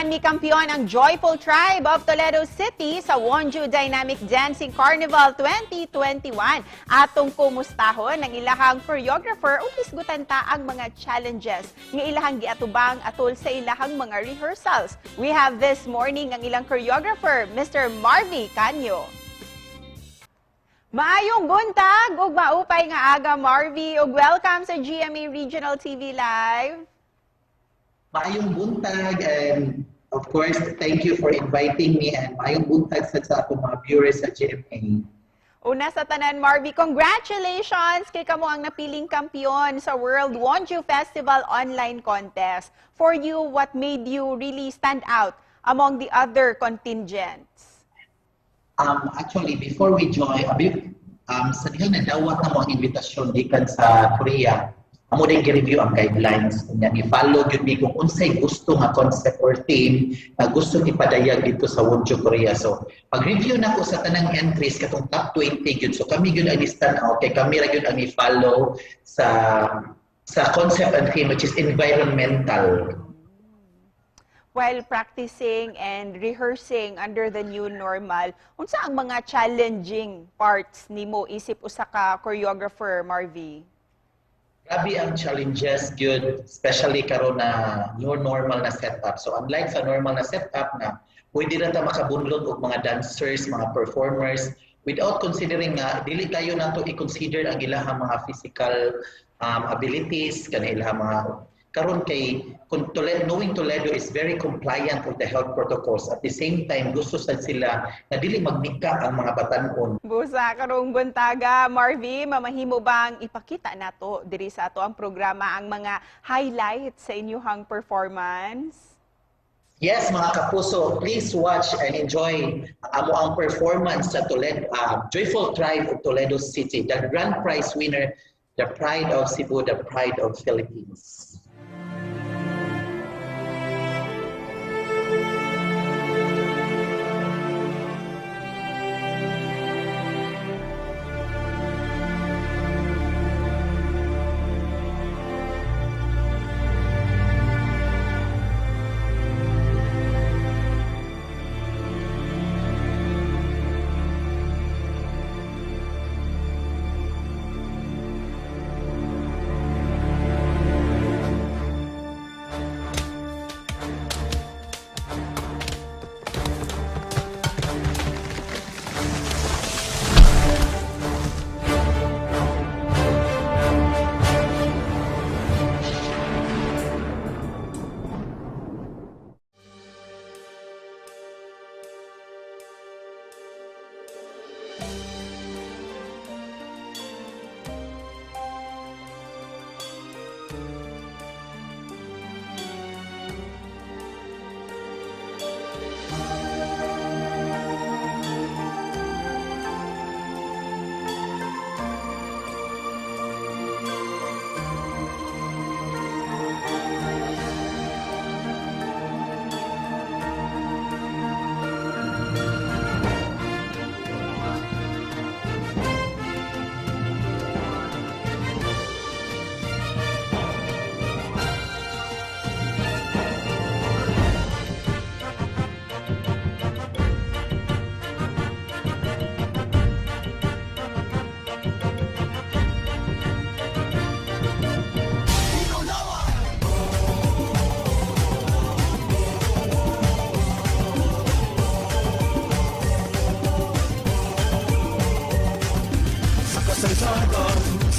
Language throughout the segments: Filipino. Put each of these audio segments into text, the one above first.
Naman ni kampiyon ang Joyful Tribe of Toledo City sa Wonju Dynamic Dancing Carnival 2021. Atong kumustahon ng ilahang choreographer o hisgutan ta ang mga challenges ng ilahang giatubang atol sa ilahang mga rehearsals. We have this morning ang ilang choreographer, Mr. Marvy Canyo. Maayong buntag ug maupay nga aga, Marvy, ug welcome sa GMA Regional TV Live. Maayong buntag, and of course, thank you for inviting me, and maayong buntag sa atong mga viewers sa GMA. Una sa tanan, Marvy, congratulations kay kamo ang napiling kampiyon sa World Wonju Festival online contest. For you, what made you really stand out among the other contingents? Actually, before we join, sa dihang nadawat na mo ang invitasyon gikan sa Korea, amo din gi-review ang guidelines niya, i-follow gyud mi kung unsay gusto nga concept or theme na gusto ipadayag dito sa Wonju, Korea. So pag-review nako sa tanang entries katong top 20 gyud, so kami gyud ang listan out kay kami ra gyud ang i-follow sa concept and theme, which is environmental. While practicing and rehearsing under the new normal, unsa ang mga challenging parts nimo isip usa ka choreographer, Marvy? Grabe ang challenges gyud, especially karon na new normal na setup. So unlike sa normal na setup na pwede ra ta makabunlod og mga dancers, mga performers without considering nga dili kayo nato i-consider ang ilahang mga physical abilities kana ilahang mga karon kay knowing Toledo is very compliant with the health protocols. At the same time, gusto sad sila na dili magmika ang mga batanon. Busa karong buntaga, Marvy, mamahimo bang ipakita nato diri sa ato ang programa ang mga highlights sa inyong performance? Yes, mga kapuso, please watch and enjoy amo ang performance sa Toledo, Joyful Tribe of Toledo City, the grand prize winner, the pride of Cebu, the pride of Philippines.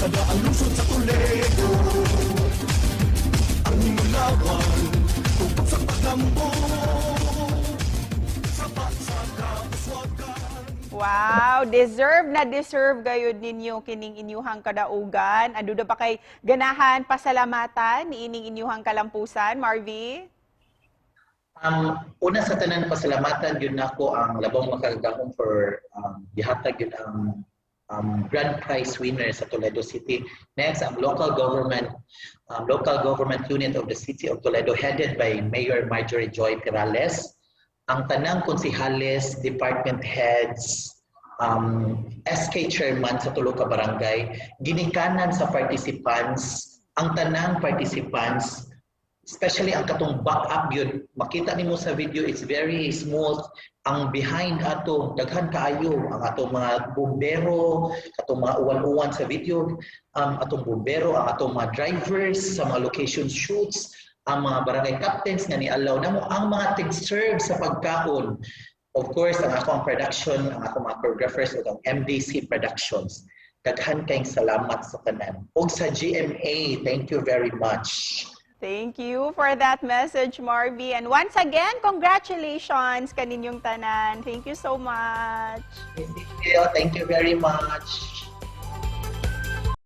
Sa daang lungsod sa Toledo, ang Hinulawan, tugtog sa paglambo, sapat sa kapuswagan. Wow, deserve gayud ninyo kining inyuhang kadaugan. Adu da pa kay ganahan pasalamatan ni ining inyuhang kalampusan, Marvy? Una sa tanan pasalamatan yun nako ang labang makagahong for gihatag yun ang grand prize winner sa Toledo City. Next, ang local government unit of the city of Toledo headed by Mayor Marjorie Joy Perales. Ang tanang konsihales, department heads, SK chairman sa tulo ka barangay, ginikanan sa participants, ang tanang participants especially ang katong back up yun, makita nimo sa video, it's very smooth. Ang behind ato, daghan kaayo, ang atong mga bumbero, atong mga uwan-uwan sa video, atong bumbero, ang atong mga drivers sa mga location shoots, ang mga barangay captains nga ni-allow namo, ang mga tig-serve sa pagkaon. Of course, ang akong production, ang akong mga choreographers, o ang MDC Productions. Daghan kayong salamat sa tanan. O sa GMA, thank you very much. Thank you for that message, Marvy. And once again, congratulations kaninyong tanan. Thank you so much. Thank you very much.